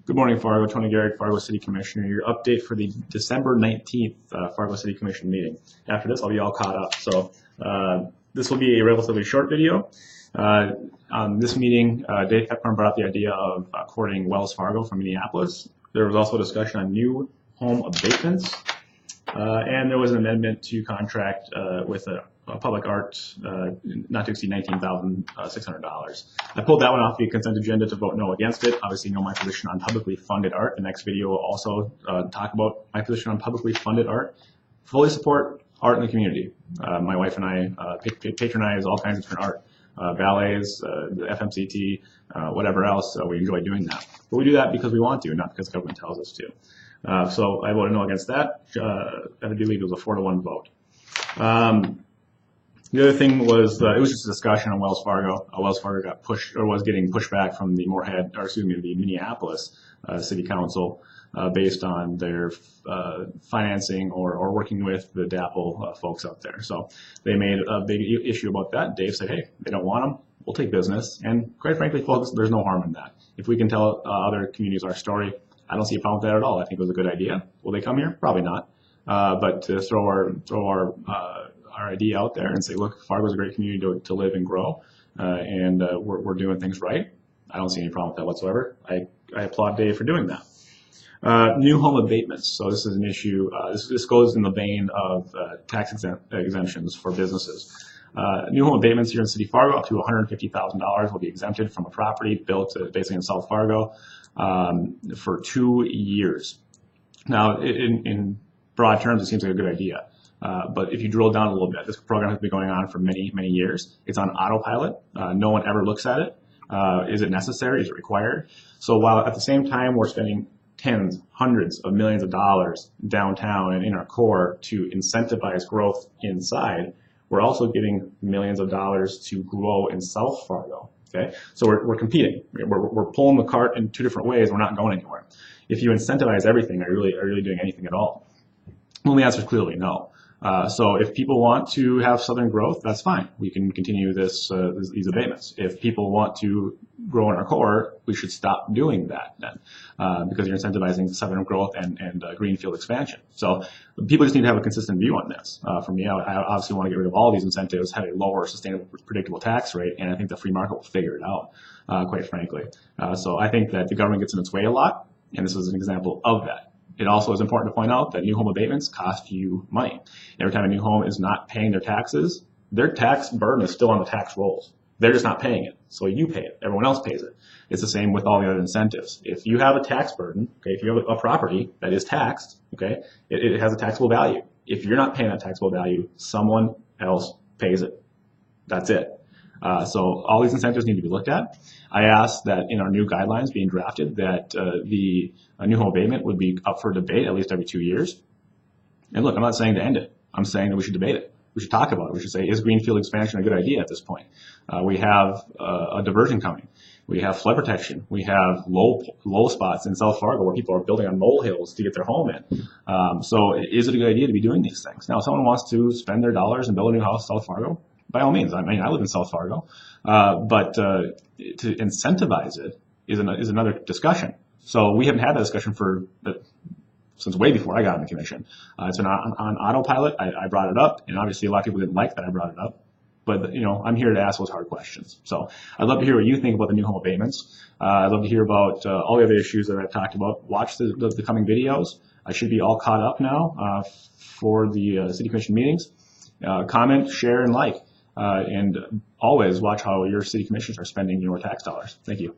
Good morning, Fargo. Tony Gehrig, Fargo City Commissioner. Your update for the December 19th Fargo City Commission meeting. After this, I'll be all caught up. So this will be a relatively short video. On this meeting, Dave Pepcorn brought up the idea of courting Wells Fargo from Minneapolis. There was also a discussion on new home abatements, and there was an amendment to contract with a public art not to exceed $19,600. I pulled that one off the consent agenda to vote no against it. Obviously, you know my position on publicly funded art. The next video will also talk about my position on publicly funded art. Fully support art in the community. My wife and I patronize all kinds of different art. Ballets, the FMCT, whatever else. We enjoy doing that. But we do that because we want to, not because the government tells us to. So I voted no against that. I do believe it was a 4-1 vote. The other thing was it was just a discussion on Wells Fargo. Wells Fargo got pushed or was getting pushback from the the Minneapolis City Council based on their financing or working with the DAPL folks out there. So they made a big issue about that. Dave said, hey, they don't want them. We'll take business. And quite frankly, folks, there's no harm in that. If we can tell other communities our story, I don't see a problem with that at all. I think it was a good idea. Will they come here? Probably not. But to throw our idea out there and say, look, Fargo is a great community to live and grow, and we're doing things right. I don't see any problem with that whatsoever. I applaud Dave for doing that. New home abatements. So this is an issue. This goes in the vein of tax exemptions for businesses. New home abatements here in City Fargo up to $150,000 will be exempted from a property built basically in South Fargo for 2 years. Now, in broad terms, it seems like a good idea. But if you drill down a little bit, this program has been going on for many, many years. It's on autopilot. No one ever looks at it. Is it necessary? Is it required? So while at the same time we're spending tens, hundreds of millions of dollars downtown and in our core to incentivize growth inside, we're also giving millions of dollars to grow in South Fargo. Okay, so we're competing. We're pulling the cart in two different ways. We're not going anywhere. If you incentivize everything, are you really doing anything at all? Well, the answer is clearly no. So if people want to have southern growth, that's fine. We can continue these abatements. If people want to grow in our core, we should stop doing that then, because you're incentivizing southern growth and greenfield expansion. So people just need to have a consistent view on this. For me, I obviously want to get rid of all these incentives, have a lower, sustainable, predictable tax rate, and I think the free market will figure it out, quite frankly. So I think that the government gets in its way a lot, and this is an example of that. It also is important to point out that new home abatements cost you money. Every time a new home is not paying their taxes, their tax burden is still on the tax rolls. They're just not paying it. So you pay it. Everyone else pays it. It's the same with all the other incentives. If you have a tax burden, okay, if you have a property that is taxed, okay, it has a taxable value. If you're not paying that taxable value, someone else pays it. That's it. So all these incentives need to be looked at. I asked that in our new guidelines being drafted that the new home abatement would be up for debate at least every 2 years. And look, I'm not saying to end it. I'm saying that we should debate it. We should talk about it. We should say, is greenfield expansion a good idea at this point? We have a diversion coming. We have flood protection. We have low spots in South Fargo where people are building on molehills to get their home in. So is it a good idea to be doing these things? Now, if someone wants to spend their dollars and build a new house in South Fargo, by all means. I mean, I live in South Fargo, but to incentivize it is another discussion. So we haven't had that discussion since way before I got in the commission. It's been on autopilot. I brought it up, and obviously a lot of people didn't like that I brought it up. But I'm here to ask those hard questions. So I'd love to hear what you think about the new home abatements. I'd love to hear about all the other issues that I've talked about. Watch the coming videos. I should be all caught up now for the city commission meetings. Comment, share, and like. And always watch how your city commissioners are spending your tax dollars. Thank you.